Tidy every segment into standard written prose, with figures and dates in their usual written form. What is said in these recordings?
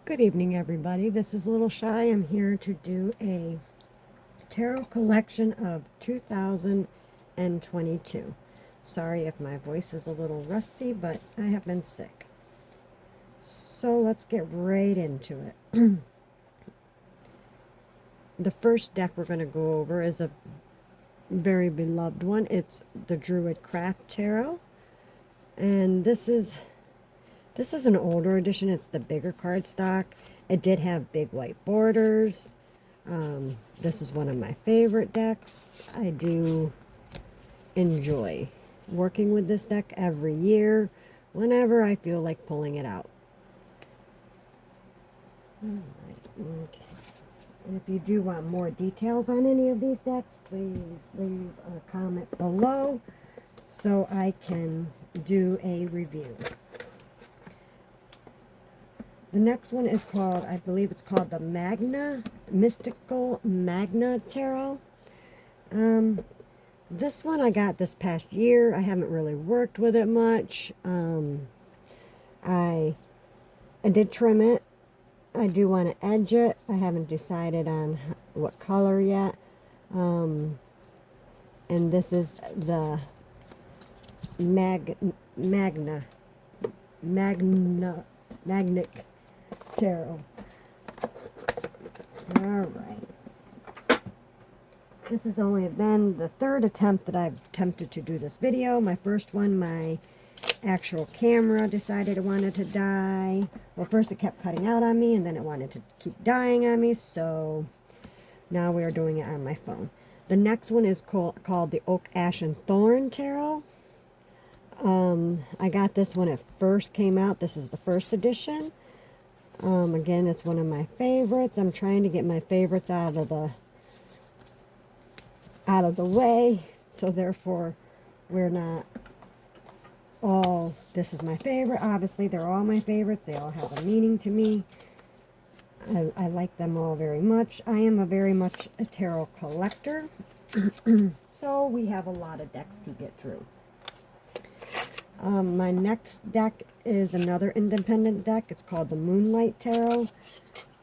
Good evening, everybody. This is Little Shy. I'm here to do a tarot collection of 2022. Sorry if my voice is a little rusty, but I have been sick. So let's get right into it. The first deck we're going to go over is a very beloved one. It's the Druid Craft Tarot. And this is an older edition. It's the bigger cardstock. It did have big white borders. This is one of my favorite decks. I do enjoy working with this deck every year whenever I feel like pulling it out. Okay. And if you do want more details on any of these decks, please leave a comment below so I can do a review. The next one is called, I believe it's called the Mystical Magna Tarot. This one I got this past year. I haven't really worked with it much. I did trim it. I do want to edge it. I haven't decided on what color yet. And this is the Magnic Tarot. Alright. This has only been the third attempt that I've attempted to do this video. My first one, my actual camera decided it wanted to die. Well, first it kept cutting out on me, and then it wanted to keep dying on me, so now we are doing it on my phone. The next one is called the Oak, Ash, and Thorn Tarot. I got this when it first came out. This is the first edition. Again, it's one of my favorites. I'm trying to get my favorites out of the way, so therefore we're not all, this is my favorite. Obviously, they're all my favorites. They all have a meaning to me. I like them all very much. I am very much a tarot collector, so we have a lot of decks to get through. My next deck is another independent deck. It's called the Moonlight Tarot.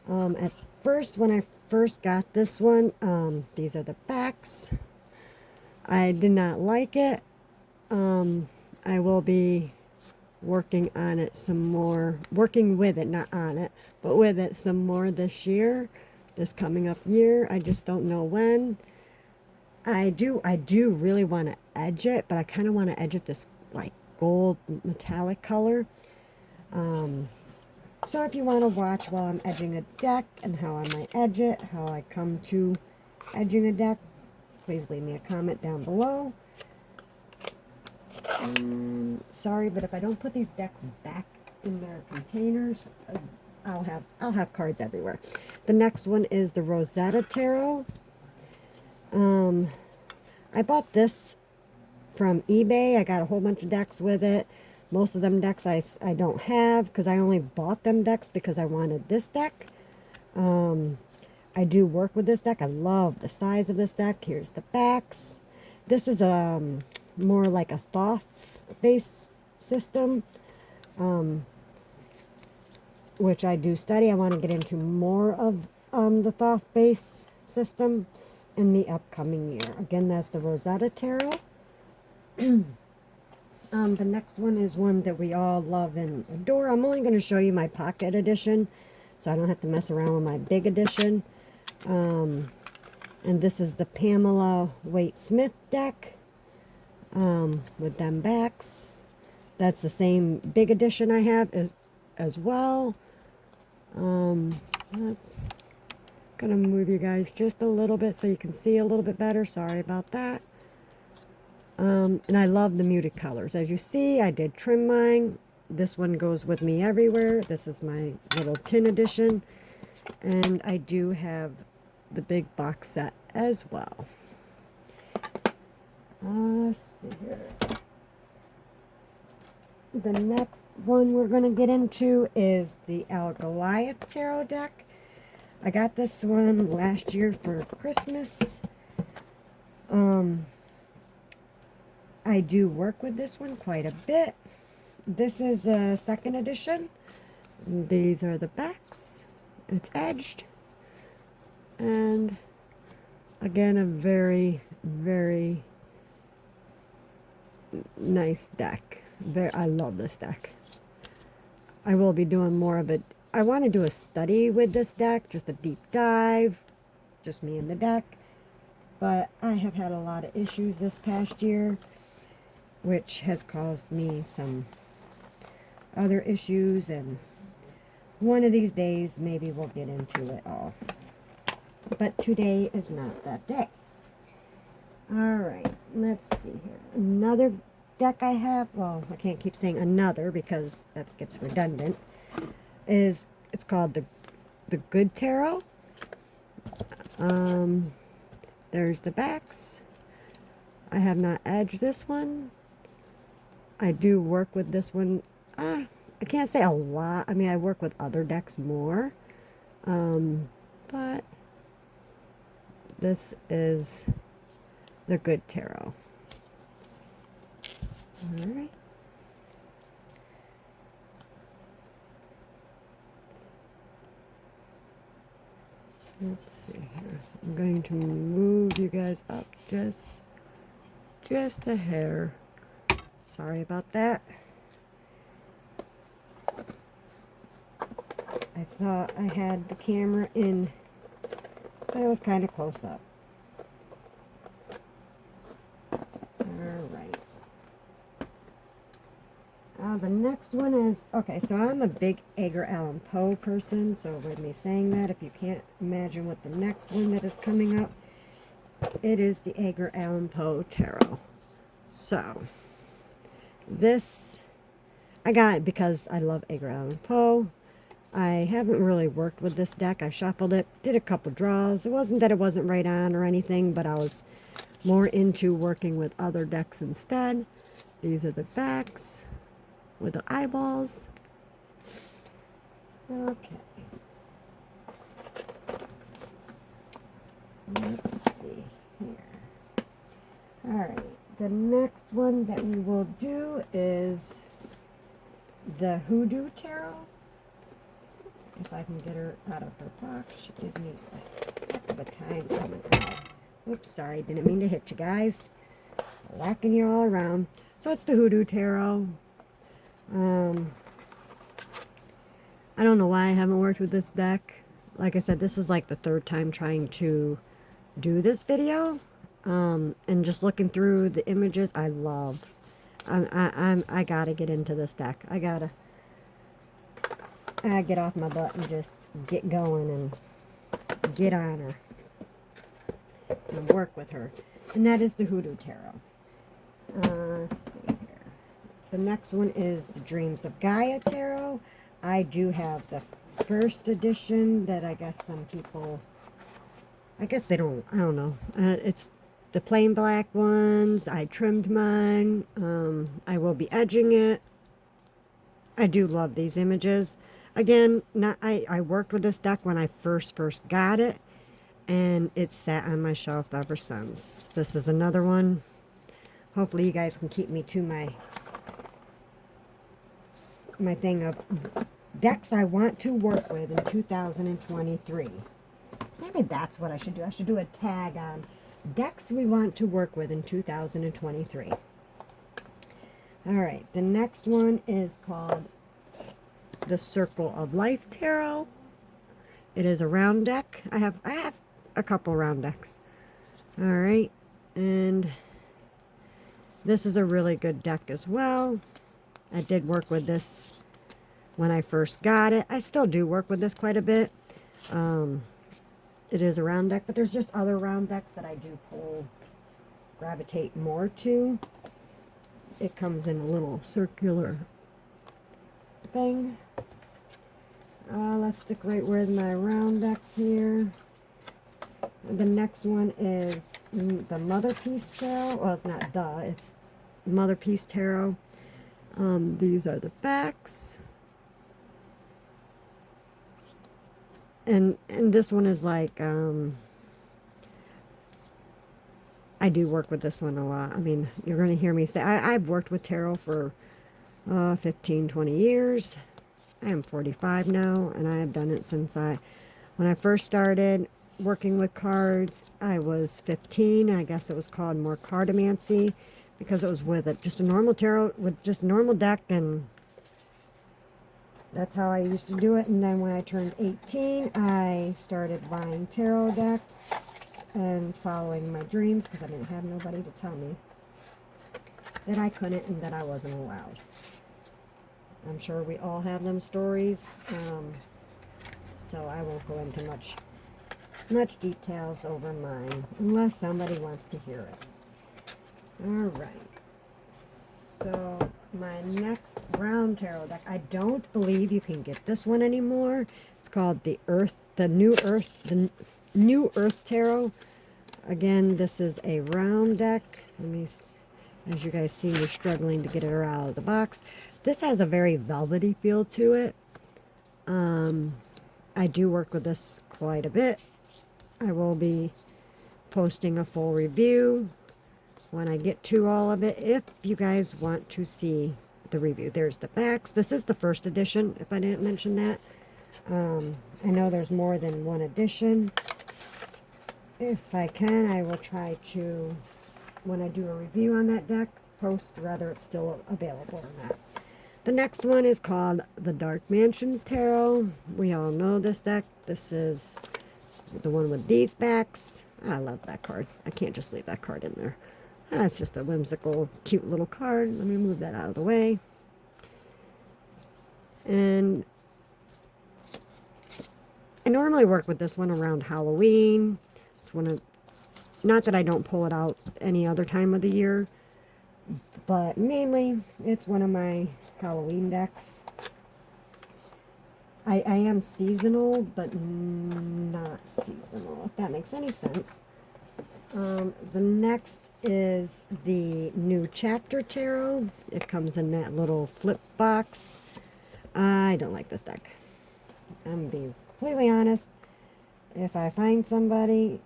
At first, when I first got this one, these are the backs. I did not like it. I will be working on it some more, working with it, not on it, but with it some more this year, this coming up year. I just don't know when. I do really want to edge it, but I kind of want to edge it this like gold metallic color. So if you want to watch while I'm edging a deck and how I might edge it, how I come to edging a deck, please leave me a comment down below. Sorry, but if I don't put these decks back in their containers, I'll have cards everywhere. The next one is the Rosetta Tarot. I bought this from eBay. I got a whole bunch of decks with it. Most of them decks I don't have, because I only bought them decks because I wanted this deck. I do work with this deck. I love the size of this deck. Here's the backs. This is more like a Thoth-based system, which I do study. I want to get into more of the Thoth-based system in the upcoming year. Again, that's the Rosetta Tarot. The next one is one that we all love and adore. I'm only going to show you my pocket edition, so I don't have to mess around with my big edition. And this is the Pamela Waite-Smith deck with them backs. That's the same big edition I have as well. I'm going to move you guys just a little bit so you can see a little bit better. Sorry about that. And I love the muted colors. As you see, I did trim mine. This one goes with me everywhere. This is my little tin edition. And I do have the big box set as well. Let's see here. The next one we're going to get into is the El Goliath Tarot deck. I got this one last year for Christmas. I do work with this one quite a bit. This is a second edition. These are the backs. It's edged. And again, a very, very nice deck. I love this deck. I will be doing more of it. I want to do a study with this deck, just a deep dive, just me and the deck. But I have had a lot of issues this past year, which has caused me some other issues, and one of these days maybe we'll get into it all. But today is not that day. Alright, let's see here. Another deck I have, well, I can't keep saying another because that gets redundant, it's called the Good Tarot. There's the backs. I have not edged this one. I do work with this one. I can't say a lot. I mean, I work with other decks more. But this is the Good Tarot. Alright. Let's see here. I'm going to move you guys up just a hair. Sorry about that. I thought I had the camera in, but it was kind of close up. Alright. The next one is, okay, so I'm a big Edgar Allan Poe person, so with me saying that, if you can't imagine what the next one that is coming up, it is the Edgar Allan Poe Tarot. So, this, I got it because I love Edgar Allan Poe. I haven't really worked with this deck. I shuffled it, did a couple draws. It wasn't that it wasn't right on or anything, but I was more into working with other decks instead. These are the backs with the eyeballs. Okay. Let's see here. Alright, the next one that we will do is the Hoodoo Tarot. If I can get her out of her box, she gives me a heck of a time coming out. Oops, sorry, didn't mean to hit you guys. Whacking you all around. So it's the Hoodoo Tarot. I don't know why I haven't worked with this deck. Like I said, this is like the third time trying to do this video. And just looking through the images, I love. I gotta get into this deck. I gotta get off my butt and just get going and get on her and work with her. And that is the Hoodoo Tarot. Let's see here. The next one is the Dreams of Gaia Tarot. I do have the first edition that I guess some people, I guess they don't, I don't know. It's the plain black ones. I trimmed mine. I will be edging it. I do love these images. Again, I worked with this deck when I first got it, and it's sat on my shelf ever since. This is another one. Hopefully you guys can keep me to my thing of decks I want to work with in 2023. Maybe that's what I should do. I should do a tag on decks we want to work with in 2023. Alright, the next one is called the Circle of Life Tarot. It is a round deck. I have a couple round decks. Alright, and this is a really good deck as well. I did work with this when I first got it. I still do work with this quite a bit. It is a round deck, but there's just other round decks that I do gravitate more to. It comes in a little circular thing. Let's stick right with my round decks here. The next one is the Mother Peace Tarot. Well, it's not it's Mother Peace Tarot. These are the backs. And this one is like, I do work with this one a lot. I mean, you're going to hear me say, I've worked with tarot for 15, 20 years. I am 45 now, and I have done it since when I first started working with cards, I was 15. I guess it was called more cardomancy because it was with just a normal tarot, with just a normal deck, and that's how I used to do it. And then when I turned 18, I started buying tarot decks and following my dreams because I didn't have nobody to tell me that I couldn't and that I wasn't allowed. I'm sure we all have them stories, so I won't go into much details over mine unless somebody wants to hear it. Alright, so my next round tarot deck, I don't believe you can get this one anymore. It's called the New Earth Tarot. Again, this is a round deck. As you guys see, we're struggling to get it out of the box. This has a very velvety feel to it. I do work with this quite a bit. I will be posting a full review when I get to all of it, if you guys want to see the review. There's the backs. This is the first edition, if I didn't mention that. I know there's more than one edition. If I can, I will try to, when I do a review on that deck, post whether it's still available or not. The next one is called the Dark Mansions Tarot. We all know this deck. This is the one with these backs. I love that card. I can't just leave that card in there. That's just a whimsical, cute little card. Let me move that out of the way. And I normally work with this one around Halloween. It's one of, not that I don't pull it out any other time of the year, but mainly it's one of my Halloween decks. I am seasonal, but not seasonal, if that makes any sense. The next is the New Chapter Tarot. It comes in that little flip box. I don't like this deck. I'm being completely honest. If I find somebody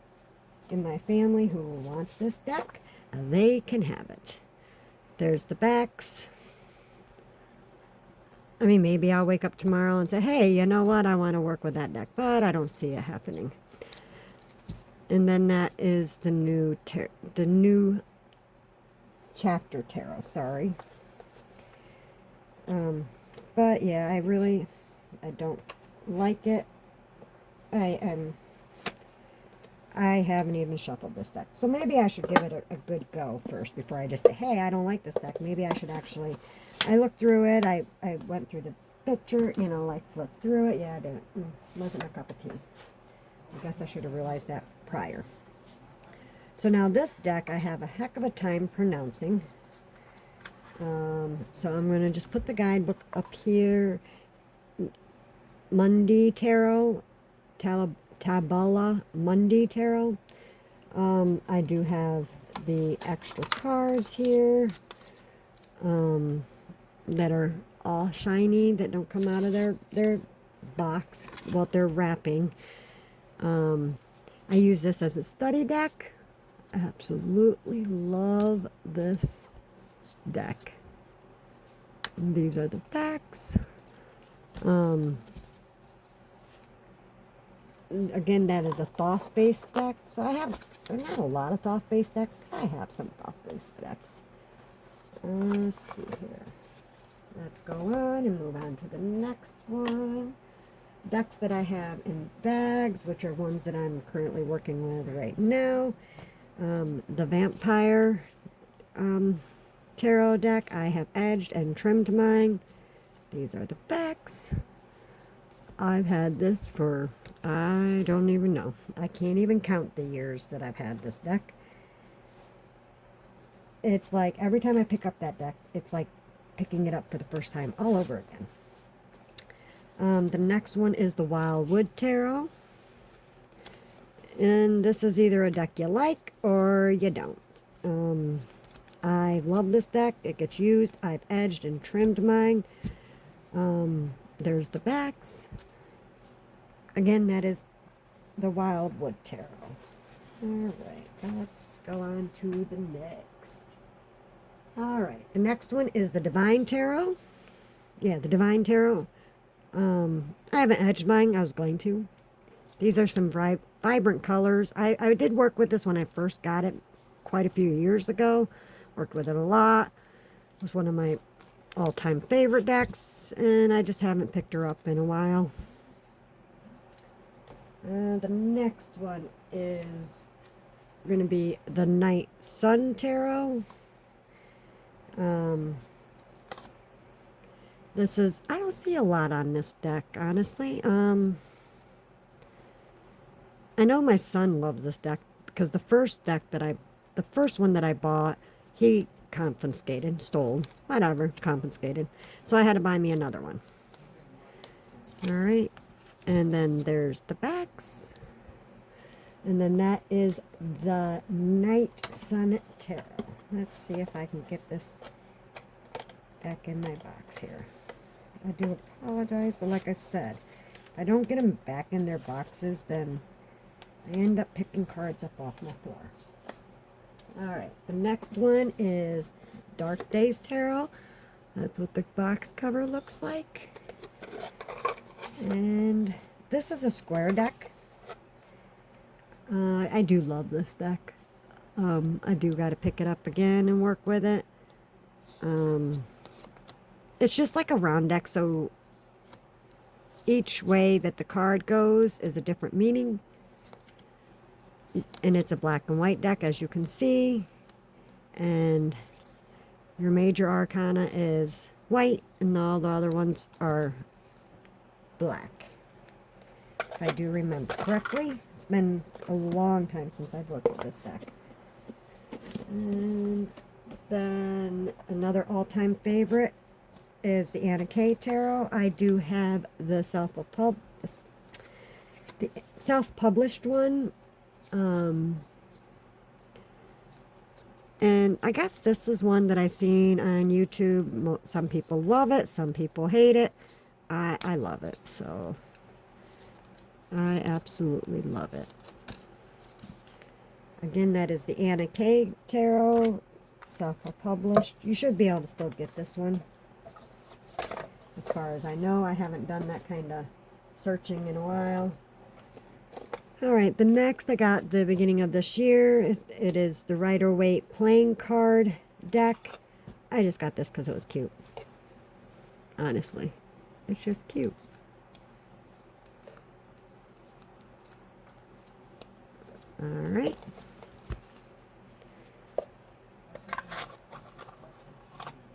in my family who wants this deck, they can have it. There's the backs. I mean, maybe I'll wake up tomorrow and say, hey, you know what? I want to work with that deck, but I don't see it happening. And then that is the New Chapter Tarot, sorry. But yeah, I don't like it. I haven't even shuffled this deck. So maybe I should give it a good go first before I just say, hey, I don't like this deck. Maybe I should actually, I looked through it. I went through the picture, like flipped through it. Yeah, I didn't. Wasn't my cup of tea. I guess I should have realized that prior. So now this deck I have a heck of a time pronouncing. So I'm going to just put the guidebook up here. Mundi Tarot. Tabala Mundi Tarot. I do have the extra cards here that are all shiny, that don't come out of their box, well, their wrapping. I use this as a study deck. Absolutely love this deck. These are the backs. Again, that is a Thoth-based deck. So I have, not a lot of Thoth-based decks, but I have some Thoth-based decks. Let's see here. Let's go on and move on to the next one. Decks that I have in bags, which are ones that I'm currently working with right now. The Vampire Tarot deck. I have edged and trimmed mine. These are the backs. I've had this for, I don't even know. I can't even count the years that I've had this deck. It's like every time I pick up that deck, it's like picking it up for the first time all over again. The next one is the Wildwood Tarot. And this is either a deck you like or you don't. I love this deck. It gets used. I've edged and trimmed mine. There's the backs. Again, that is the Wildwood Tarot. Alright, let's go on to the next. Alright, the next one is the Divine Tarot. Yeah, the Divine Tarot. I haven't edged mine. I was going to. These are some vibrant colors. I did work with this when I first got it quite a few years ago. Worked with it a lot. It was one of my all-time favorite decks, and I just haven't picked her up in a while. The next one is going to be the Night Sun Tarot. This is, I don't see a lot on this deck, honestly. I know my son loves this deck because the first one that I bought, he confiscated, stole, whatever, confiscated. So I had to buy me another one. Alright, and then there's the backs. And then that is the Night Sun Tarot. Let's see if I can get this back in my box here. I do apologize, but like I said, if I don't get them back in their boxes, then I end up picking cards up off my floor. Alright, the next one is Dark Days Tarot. That's what the box cover looks like. And this is a square deck. I do love this deck. I do got to pick it up again and work with it. It's just like a round deck, so each way that the card goes is a different meaning. And it's a black and white deck, as you can see. And your major arcana is white, and all the other ones are black. If I do remember correctly. It's been a long time since I've worked with this deck. And then another all-time favorite is the Anna Kay Tarot. I do have the self-published one. And I guess this is one that I've seen on YouTube. Some people love it, some people hate it. I love it, so I absolutely love it. Again, that is the Anna Kay Tarot, self-published. You should be able to still get this one. As far as I know, I haven't done that kind of searching in a while. Alright, the next I got the beginning of this year. It is the Rider-Waite playing card deck. I just got this because it was cute. Honestly. It's just cute. Alright.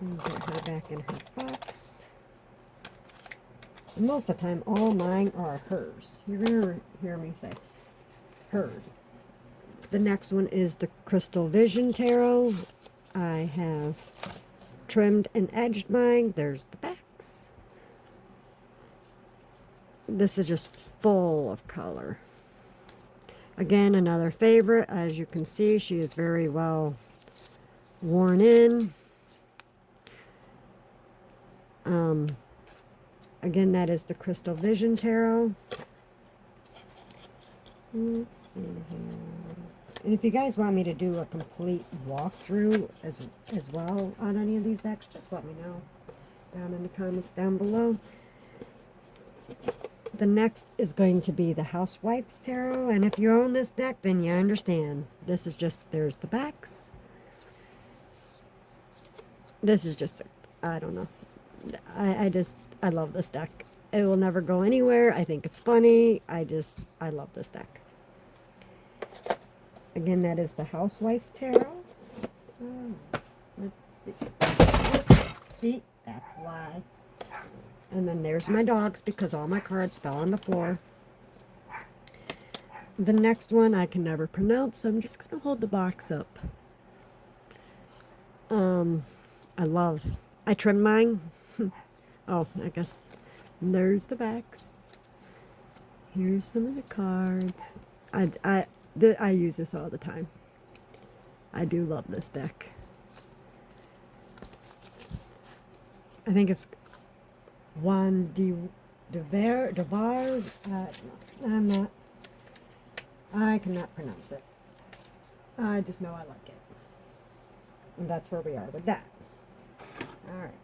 Get her back in her box. And most of the time, all mine are hers. You're going to hear me say hers. The next one is the Crystal Vision Tarot. I have trimmed and edged mine. There's the backs. This is just full of color. Again, another favorite. As you can see, she is very well worn in. Again, that is the Crystal Vision Tarot. Let's see here. And if you guys want me to do a complete walkthrough as well on any of these decks, just let me know down in the comments down below. The next is going to be the Housewife's Tarot, and if you own this deck, then you understand. This is just, there's the backs. This is just, I don't know. I love this deck. It will never go anywhere. I think it's funny. I love this deck. Again, that is the Housewife's Tarot. Oh, let's see. See, that's why. And then there's my dogs because all my cards fell on the floor. The next one I can never pronounce, so I'm just going to hold the box up. I trimmed mine. Oh, I guess there's the backs. Here's some of the cards. I use this all the time. I do love this deck. I think it's Juan Devar. No, I cannot pronounce it. I just know I like it. And that's where we are with that. Alright.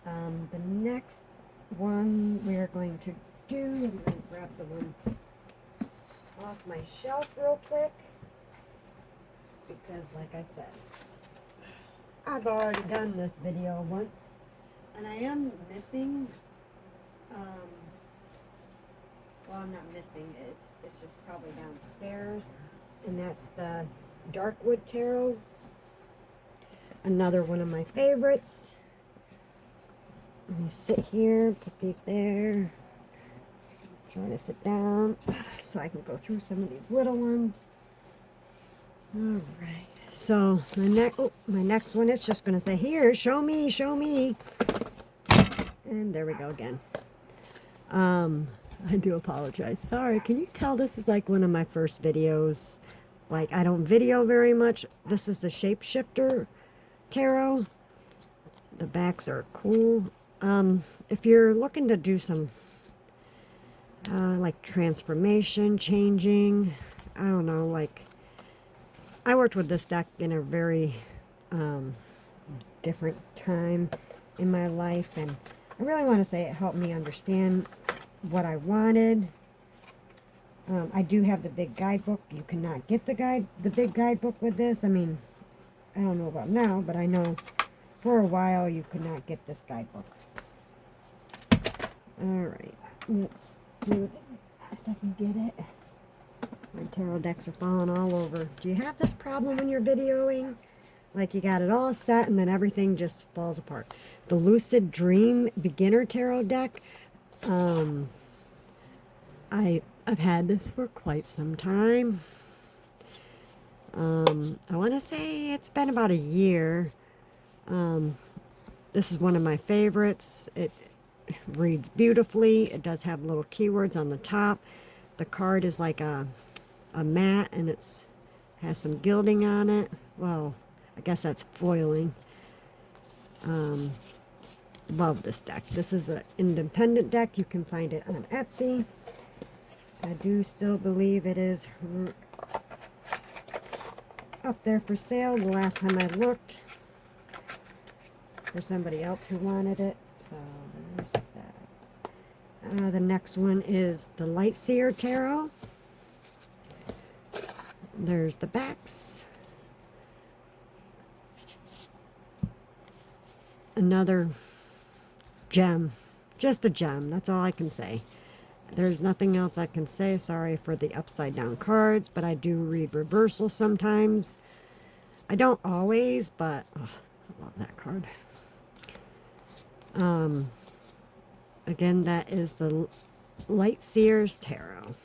The next one we are going to do, I'm going to grab the ones off my shelf real quick, because like I said, I've already done this video once, and I am missing, well, I'm not missing it, it's just probably downstairs, and that's the Darkwood Tarot, another one of my favorites. Let me sit here, put these there, trying to sit down so I can go through some of these little ones. All right, so my next one is just going to say, here, show me, show me. And there we go again. I do apologize. Sorry, can you tell this is like one of my first videos? Like, I don't video very much. This is the Shapeshifter Tarot. The backs are cool. If you're looking to do some like transformation, changing, I don't know, like, I worked with this deck in a very different time in my life, and I really want to say it helped me understand what I wanted. I do have the big guidebook. You cannot get the big guidebook with this. I mean, I don't know about now, but I know for a while you could not get this guidebook. Alright, let's do it if I can get it. My tarot decks are falling all over. Do you have this problem when you're videoing? Like, you got it all set and then everything just falls apart. The Lucid Dream Beginner Tarot deck. I've had this for quite some time. I want to say it's been about a year. This is one of my favorites. It reads beautifully. It does have little keywords on the top. The card is like a mat, and it's has some gilding on it. Well, I guess that's foiling. Love this deck. This is an independent deck. You can find it on Etsy. I do still believe it is up there for sale the last time I looked, for somebody else who wanted it. So there's that. The next one is the Lightseer Tarot. There's the backs. Another gem. Just a gem. That's all I can say. There's nothing else I can say. Sorry for the upside down cards, but I do read reversal sometimes. I don't always, but oh, I love that card. Again, that is the Lightseer's Tarot.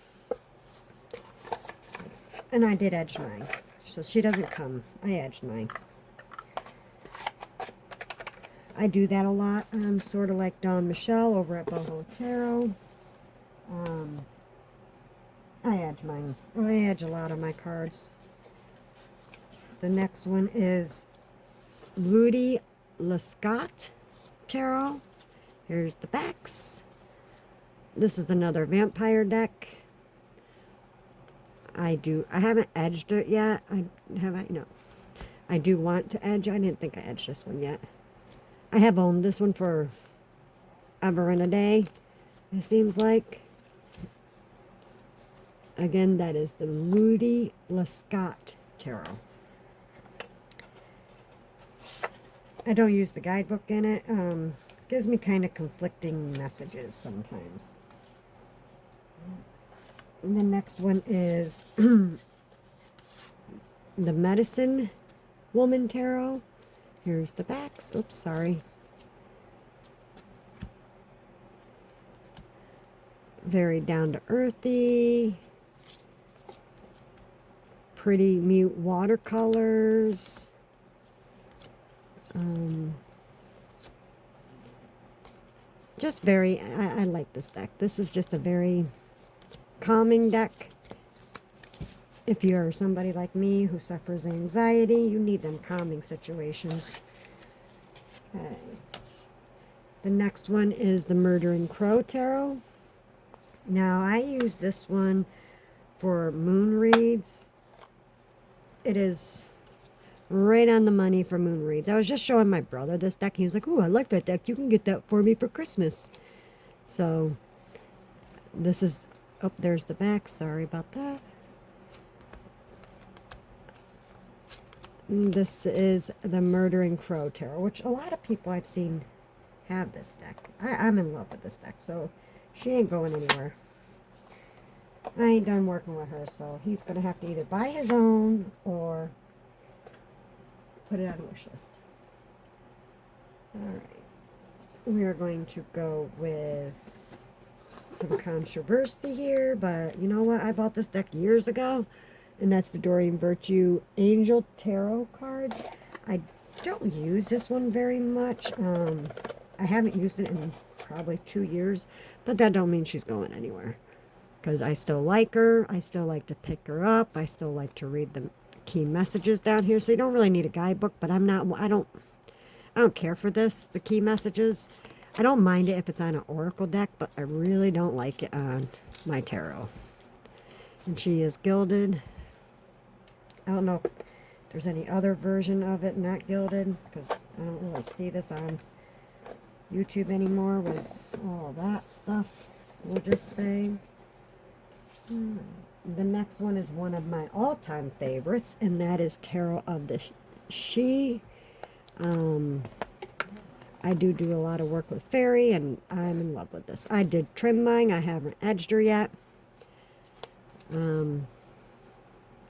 And I did edge mine, so she doesn't come. I edged mine. I do that a lot. I'm sort of like Dawn Michelle over at Boho Tarot. I edge mine. I edge a lot of my cards. The next one is Ludi Lescott Tarot. Here's the backs. This is another vampire deck. I haven't edged it yet. No. I do want to edge. I didn't think I edged this one yet. I have owned this one for ever and a day, it seems like. Again, that is the Ludi Lescott Tarot. I don't use the guidebook in it. Gives me kind of conflicting messages sometimes. And the next one is the Medicine Woman Tarot. Here's the backs. Oops, sorry. Very down to earthy. Pretty mute watercolors. Just very, I like this deck. This is just a very calming deck. If you're somebody like me who suffers anxiety, you need them calming situations. Okay. The next one is the Murdering Crow Tarot. Now, I use this one for moon reads. It is Right on the money for Moon Reads. I was just showing my brother this deck. He was like, "Oh, I like that deck. You can get that for me for Christmas." So this is, oh, there's the back. Sorry about that. And this is the Murdering Crow Tarot, which a lot of people I've seen have this deck. I'm in love with this deck, so she ain't going anywhere. I ain't done working with her, so he's going to have to either buy his own or put it on a wish list. Alright. We are going to go with some controversy here, but you know what? I bought this deck years ago, and that's the Doreen Virtue Angel Tarot cards. I don't use this one very much. I haven't used it in probably 2 years, but that don't mean she's going anywhere. Because I still like her. I still like to pick her up. I still like to read the key messages down here. So you don't really need a guidebook, but I don't care for this, the key messages. I don't mind it if it's on an oracle deck, but I really don't like it on my tarot. And she is gilded. I don't know if there's any other version of it not gilded, because I don't really see this on YouTube anymore with all that stuff, we'll just say. The next one is one of my all-time favorites, and that is Tarot of the She. I do a lot of work with fairy, and I'm in love with this. I did trim mine. I haven't edged her yet.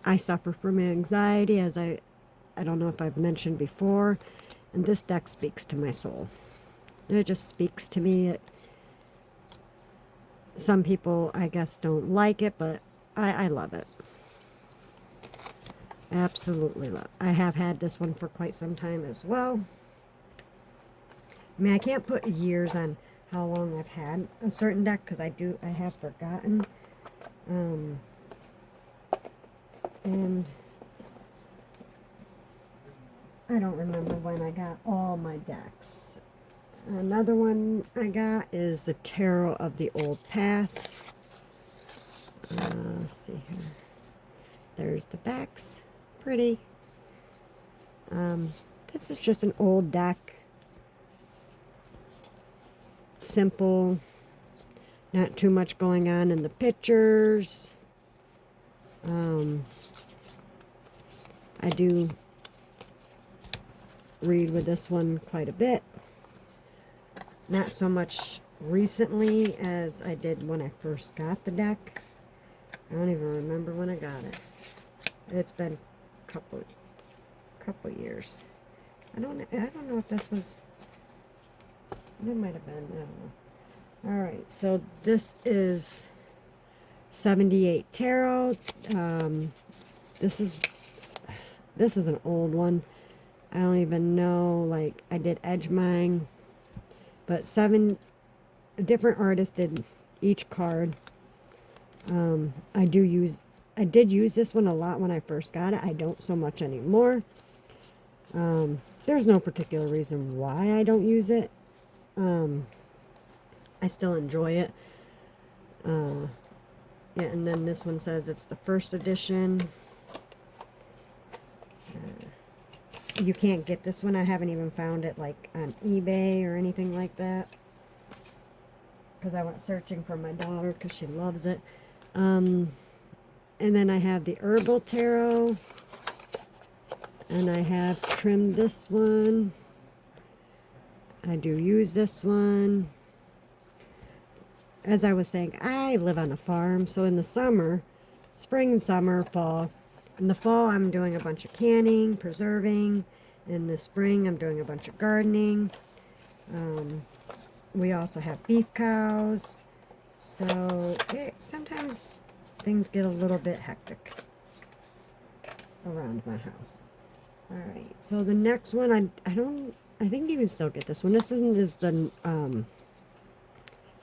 I suffer from anxiety, as I don't know if I've mentioned before, and this deck speaks to my soul. It just speaks to me. Some people, I guess, don't like it, but I love it. Absolutely love it. I have had this one for quite some time as well. I mean, I can't put years on how long I've had a certain deck, because I have forgotten. And I don't remember when I got all my decks. Another one I got is the Tarot of the Old Path. Let's see here. There's the backs. Pretty. This is just an old deck. Simple. Not too much going on in the pictures. I do read with this one quite a bit. Not so much recently as I did when I first got the deck. I don't even remember when I got it. It's been a couple years. I don't know if this was, it might have been, I don't know. Alright, so this is 78 Tarot. This is an old one. I don't even know, like, I did edge mine, but 7 different artists did each card. I did use this one a lot when I first got it. I don't so much anymore. There's no particular reason why I don't use it. I still enjoy it. Yeah, and then this one says it's the first edition. You can't get this one. I haven't even found it like on eBay or anything like that, because I went searching for my daughter because she loves it. And then I have the Herbal Tarot, and I have trimmed this one. I do use this one. As I was saying, I live on a farm, so in the summer, spring, summer, fall, in the fall I'm doing a bunch of canning, preserving. In the spring I'm doing a bunch of gardening. We also have beef cows, so sometimes things get a little bit hectic around my house. Alright, so the next one, I think you can still get this one. This one is the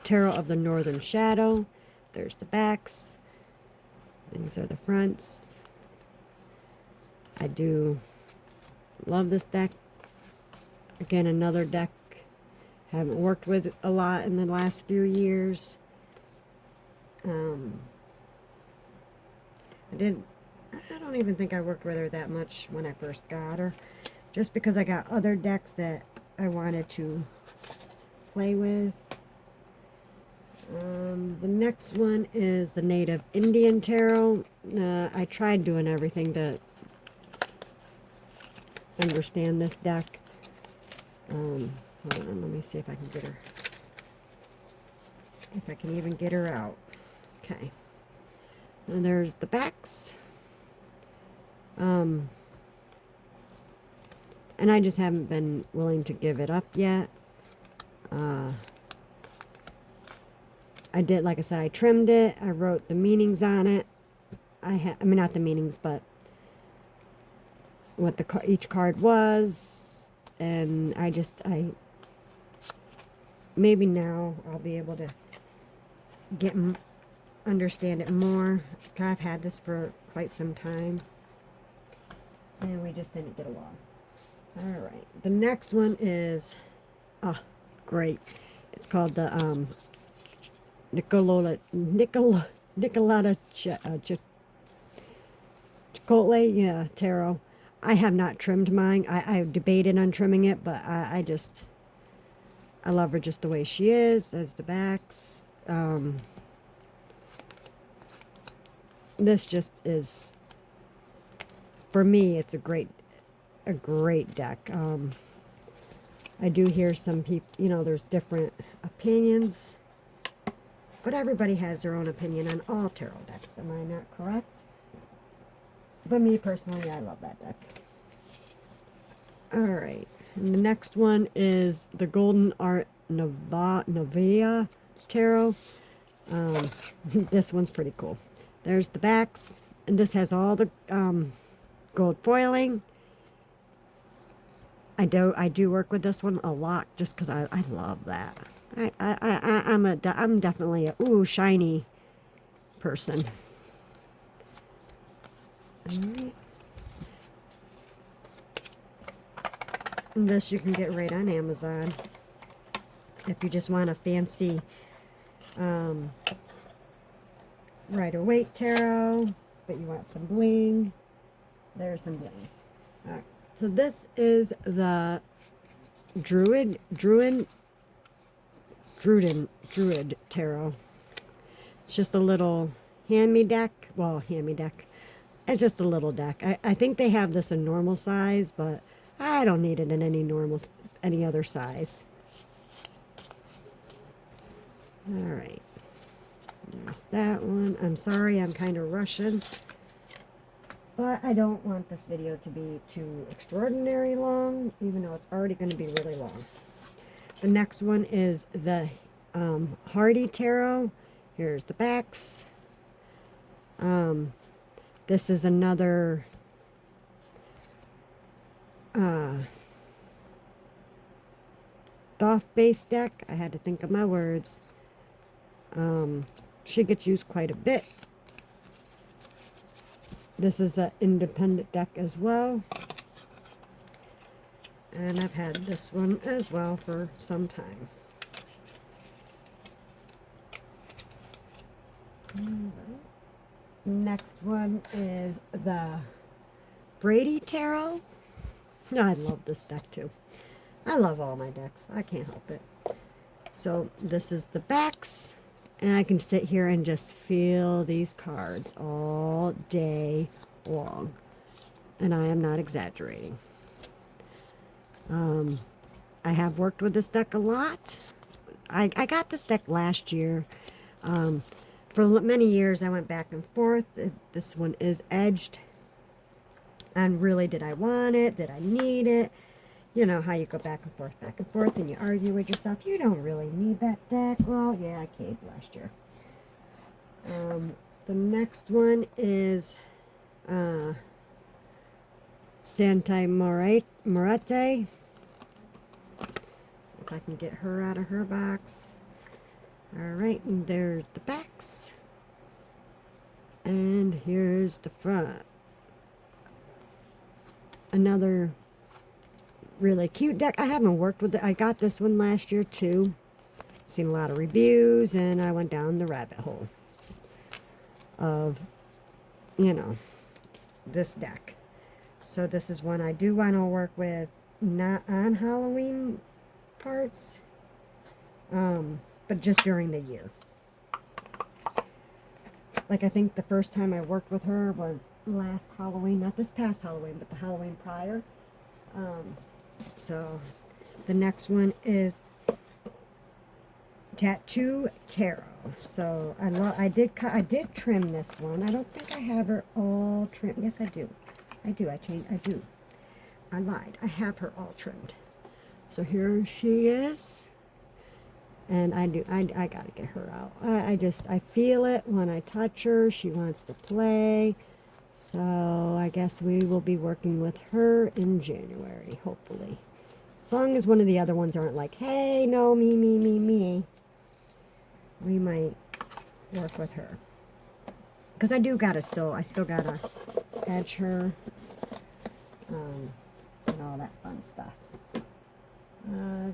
Tarot of the Northern Shadow. There's the backs. These are the fronts. I do love this deck. Again, another deck haven't worked with a lot in the last few years. I did I don't even think I worked with her that much when I first got her. Just because I got other decks that I wanted to play with. The next one is the Native Indian Tarot. I tried doing everything to understand this deck. Hold on, let me see if I can get her. If I can even get her out. Okay. And there's the backs. And I just haven't been willing to give it up yet. I did, like I said, I trimmed it. I wrote the meanings on it. I mean, not the meanings, but what each card was. And maybe now I'll be able to understand it more. I've had this for quite some time. And we just didn't get along. Alright, the next one is, great. It's called the Nicolata Chipotle, yeah, tarot. I have not trimmed mine. I debated on trimming it, but I love her just the way she is. There's the backs. This just is, for me, it's a great deck. I do hear some people, there's different opinions, but everybody has their own opinion on all tarot decks. Am I not correct? But me personally, I love that deck. Alright, and the next one is the Golden Art Novia Tarot. This one's pretty cool. There's the backs, and this has all the gold foiling. I do work with this one a lot just because I love that. I'm definitely a shiny person. Alright. And this you can get right on Amazon if you just want a fancy Rider-Waite tarot, but you want some bling. There's some bling. Alright. So this is the Druid tarot. It's just a little hand-me deck. Well, hand-me deck. It's just a little deck. I think they have this in normal size, but I don't need it in any other size. Alright. There's that one. I'm sorry, I'm kind of rushing. But I don't want this video to be too extraordinary long, even though it's already going to be really long. The next one is the Hardy Tarot. Here's the backs. This is another Thoth-based deck. I had to think of my words. She gets used quite a bit. This is an independent deck as well. And I've had this one as well for some time. Next one is the Brady Tarot. I love this deck too. I love all my decks. I can't help it. So this is the backs. And I can sit here and just feel these cards all day long. And I am not exaggerating. I have worked with this deck a lot. I got this deck last year. For many years I went back and forth. This one is edged. And really, did I want it? Did I need it? You know how you go back and forth, and you argue with yourself. You don't really need that deck. Well, yeah, I caved last year. The next one is Santa Morete. If I can get her out of her box. Alright, and there's the backs. And here's the front. Another really cute deck. I haven't worked with it. I got this one last year too. Seen a lot of reviews, and I went down the rabbit hole of, this deck. So this is one I do want to work with, not on Halloween parts, but just during the year. Like, I think the first time I worked with her was last Halloween, not this past Halloween, but the Halloween prior. So the next one is Tattoo Tarot. So I did trim this one. I don't think I have her all trimmed. Yes, I do. I do. I lied. I have her all trimmed. So here she is. And I gotta get her out. I feel it when I touch her. She wants to play. So I guess we will be working with her in January, hopefully. As long as one of the other ones aren't like, hey, no, me. We might work with her. Because I still gotta edge her. And all that fun stuff.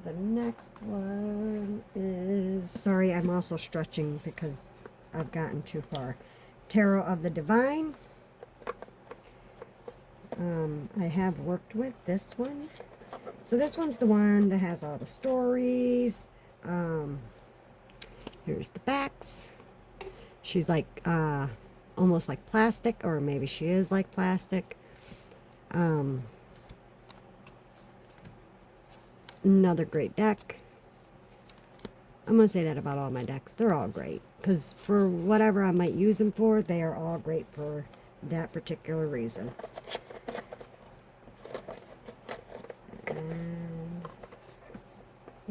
The next one is, sorry, I'm also stretching because I've gotten too far. Tarot of the Divine. I have worked with this one. So this one's the one that has all the stories. Here's the backs. She's like, almost like plastic, or maybe she is like plastic. Another great deck. I'm going to say that about all my decks. They're all great. Because for whatever I might use them for, they are all great for that particular reason. And,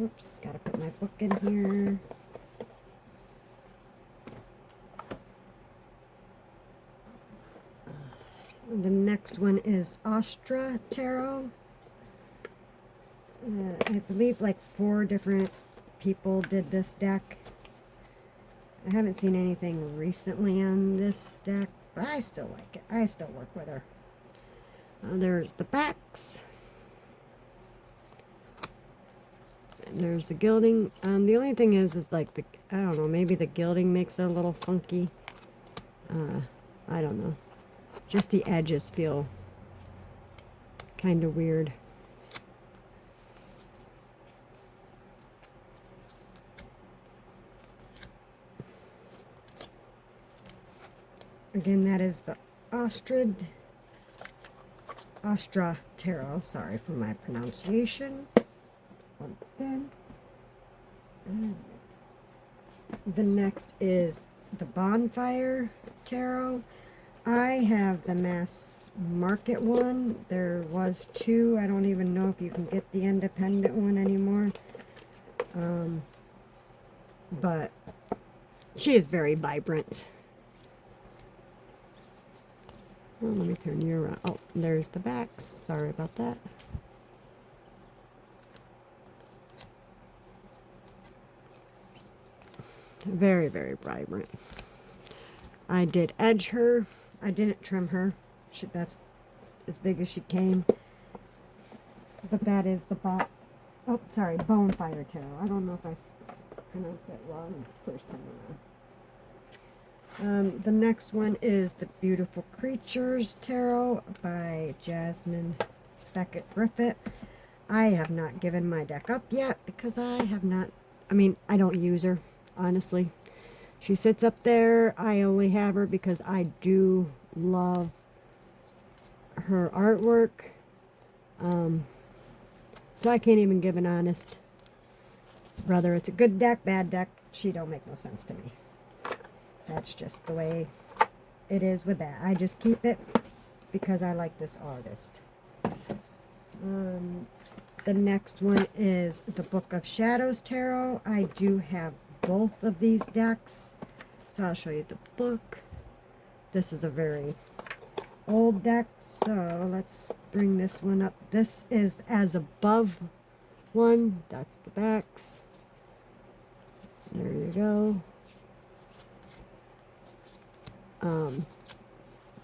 oops, got to put my book in here. The next one is Astra Tarot. I believe like 4 different people did this deck. I haven't seen anything recently on this deck, but I still like it. I still work with her. There's the backs. And there's the gilding. The only thing is like I don't know, maybe the gilding makes it a little funky. I don't know. Just the edges feel kind of weird. Again, that is the Astra Tarot. Sorry for my pronunciation. Once again. The next is the Bonfire Tarot. I have the mass market one. There was 2. I don't even know if you can get the independent one anymore. But she is very vibrant. Oh, let me turn you around. Oh, there's the backs. Sorry about that. Very, very vibrant. I did edge her. I didn't trim her. That's as big as she came. But that is the Bonfire Tarot. I don't know if I pronounced that wrong the first time around. The next one is the Beautiful Creatures Tarot by Jasmine Beckett Griffith. I have not given my deck up yet because I don't use her, honestly. She sits up there. I only have her because I do love her artwork. So I can't even give an honest, whether it's a good deck, bad deck. She don't make no sense to me. That's just the way it is with that. I just keep it because I like this artist. The next one is the Book of Shadows Tarot. I do have both of these decks, so I'll show you the book. This is a very old deck, so let's bring this one up. This is As Above one. That's the backs. There you go.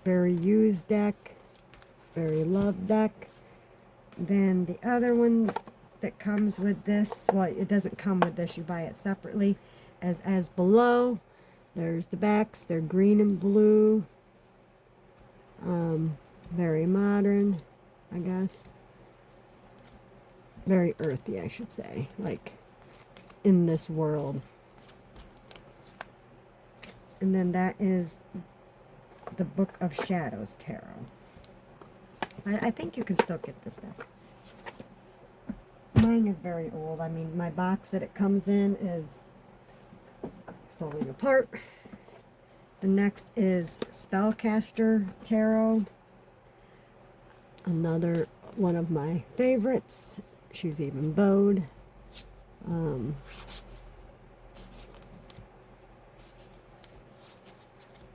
Very used deck, very loved deck. Then the other one that comes with this, well, it doesn't come with this, you buy it separately, as Below. There's the backs, they're green and blue. Very modern, I guess. Very earthy, I should say. Like, in this world. And then that is the Book of Shadows Tarot. I think you can still get this deck. Mine is very old. I mean, my box that it comes in is falling apart. The next is Spellcaster Tarot. Another one of my favorites. She's even bowed.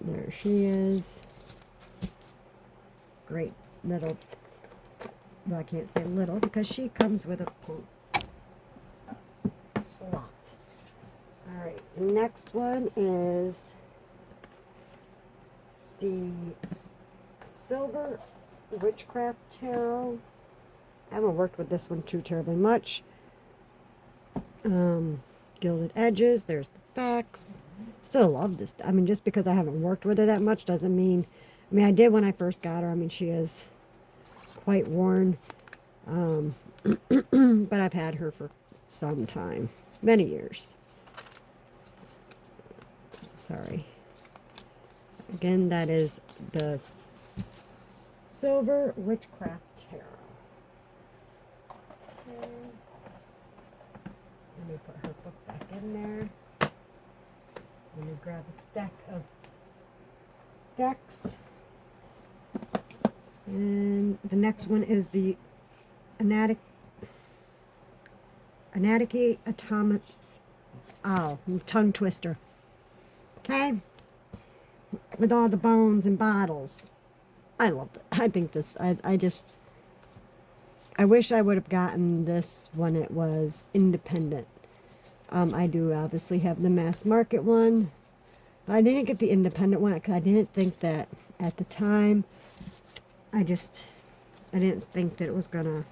There she is. Great little, well, I can't say little because she comes with a lot. Alright, next one is the Silver Witchcraft Tarot. I haven't worked with this one too terribly much. Gilded edges, there's the backs. Still love this. I mean, just because I haven't worked with her that much doesn't mean, I mean, I did when I first got her. I mean, she is quite worn. But I've had her for some time, many years. Sorry. Again, that is the Silver Witchcraft Tarot. Okay. Let me put her book back in there. Let me grab a stack of decks. And the next one is the Anatike Atomic, tongue twister. Okay? With all the bones and bottles. I love it. I think this, I wish I would have gotten this when it was independent. I do obviously have the mass market one. But I didn't get the independent one because I didn't think that at the time. I didn't think that it was gonna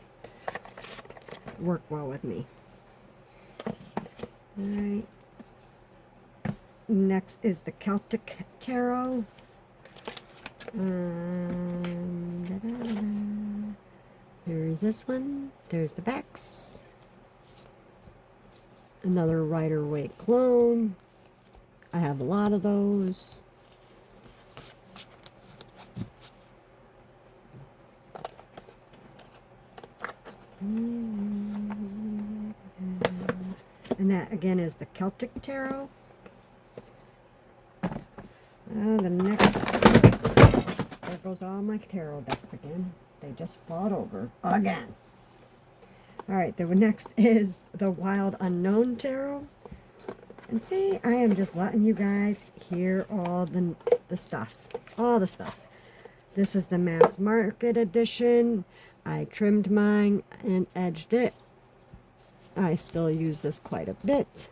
work well with me. Alright. Next is the Celtic Tarot. There's this one. There's the backs. Another Rider-Waite clone. I have a lot of those. And that again is the Celtic Tarot. The next, there goes all my tarot decks again. They just fought over again. Alright, the next is the Wild Unknown Tarot. And see, I am just letting you guys hear all the stuff. All the stuff. This is the mass market edition. I trimmed mine and edged it. I still use this quite a bit.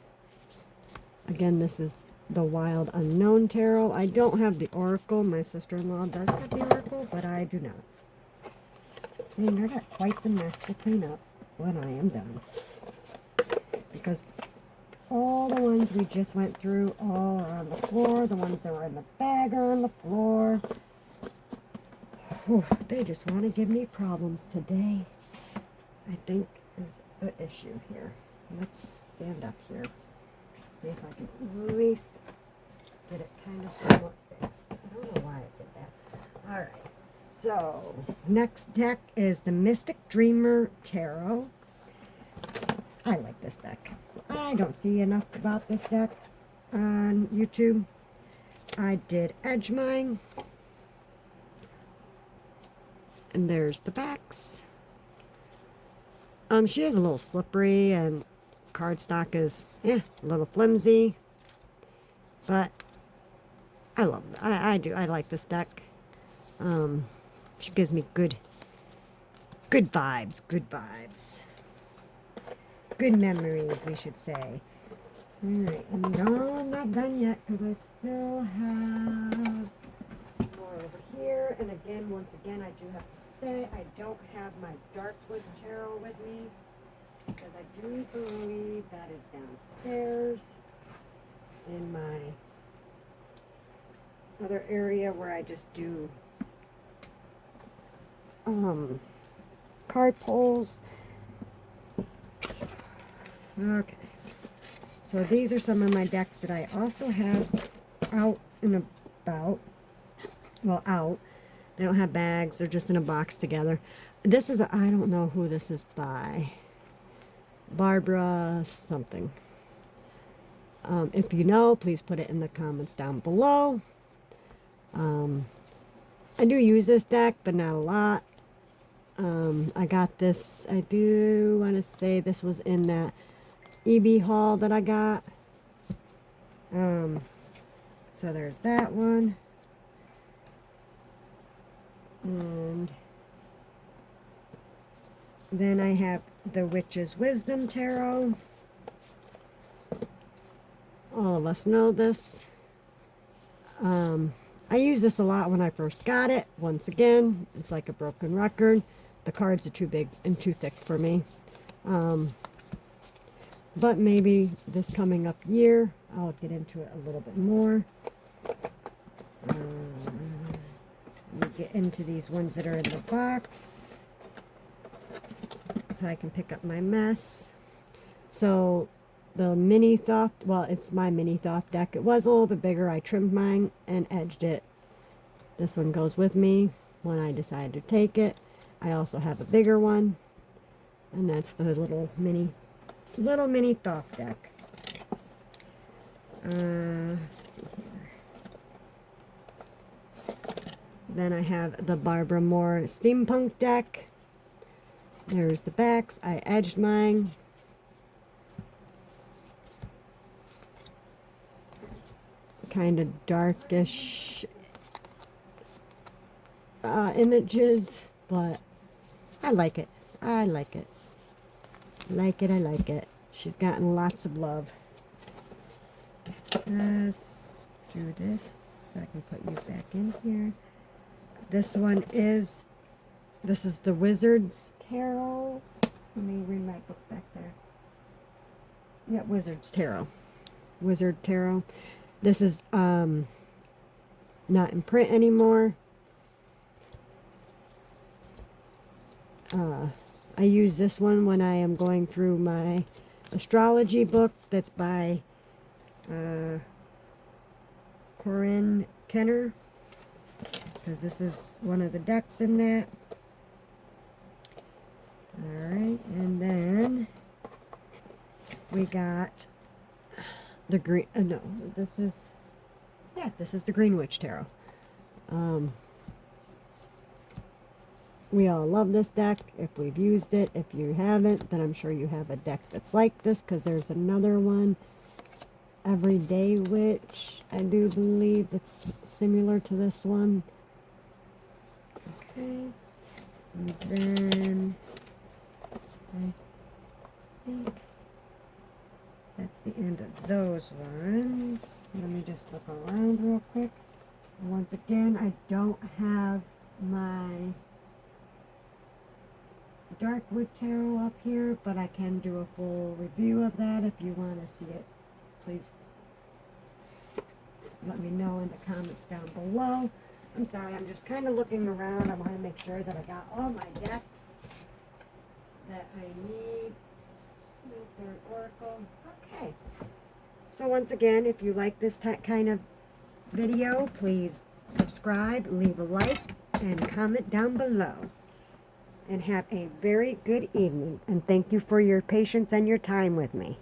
Again, this is the Wild Unknown Tarot. I don't have the Oracle. My sister-in-law does have the Oracle, but I do not. And I got quite the mess to clean up when I am done. Because all the ones we just went through all are on the floor. The ones that were in the bag are on the floor. Whew, they just want to give me problems today, I think is the issue here. Let's stand up here. See if I can at least get it kind of somewhat fixed. I don't know why I did that. Alright, so next deck is the Mystic Dreamer Tarot. I like this deck. I don't see enough about this deck on YouTube. I did edge mine. And there's the backs. She is a little slippery and cardstock is a little flimsy. But I love it. I do. I like this deck. She gives me good vibes. Good vibes. Good memories, we should say. Alright, and no, I'm not done yet because I still have more over here. And again, once again, I do have to say I don't have my Darkwood Tarot with me because I do believe that is downstairs in my other area where I just do card pulls. Okay. So these are some of my decks that I also have out and about. Well, out. They don't have bags. They're just in a box together. This is, I don't know who this is by. Barbara something. If you know, please put it in the comments down below. I do use this deck, but not a lot. I got this, I do want to say this was in that EB haul that I got. So there's that one. And then I have the Witch's Wisdom Tarot. All of us know this. I used this a lot when I first got it. Once again, it's like a broken record. The cards are too big and too thick for me. But maybe this coming up year, I'll get into it a little bit more. Let me get into these ones that are in the box so I can pick up my mess. So the mini Thoth, well, it's my mini Thoth deck. It was a little bit bigger. I trimmed mine and edged it. This one goes with me when I decide to take it. I also have a bigger one, and that's the little mini Thoth deck. Let's see here. Then I have the Barbara Moore Steampunk deck. There's the backs. I edged mine. Kind of darkish images, but I like it. I like it. I like it. She's gotten lots of love. Let's do this so I can put you back in here. This one is, this is the Wizard's Tarot. Let me read my book back there. Yeah, Wizard's Tarot. Wizard Tarot. This is not in print anymore. I use this one when I am going through my astrology book that's by Corinne Kenner, because this is one of the decks in that. Alright, and then we got the green, no, this is the Green Witch Tarot. We all love this deck if we've used it. If you haven't, then I'm sure you have a deck that's like this, because there's another one, Everyday Witch, I do believe, that's similar to this one. Okay, and then I think that's the end of those ones. Let me just look around real quick. Once again, I don't have my Darkwood Tarot up here, but I can do a full review of that. If you want to see it, please let me know in the comments down below. I'm sorry, I'm just kind of looking around. I want to make sure that I got all my decks that I need. Third Oracle. Okay. So once again, if you like this kind of video, please subscribe, leave a like, and comment down below. And have a very good evening. And thank you for your patience and your time with me.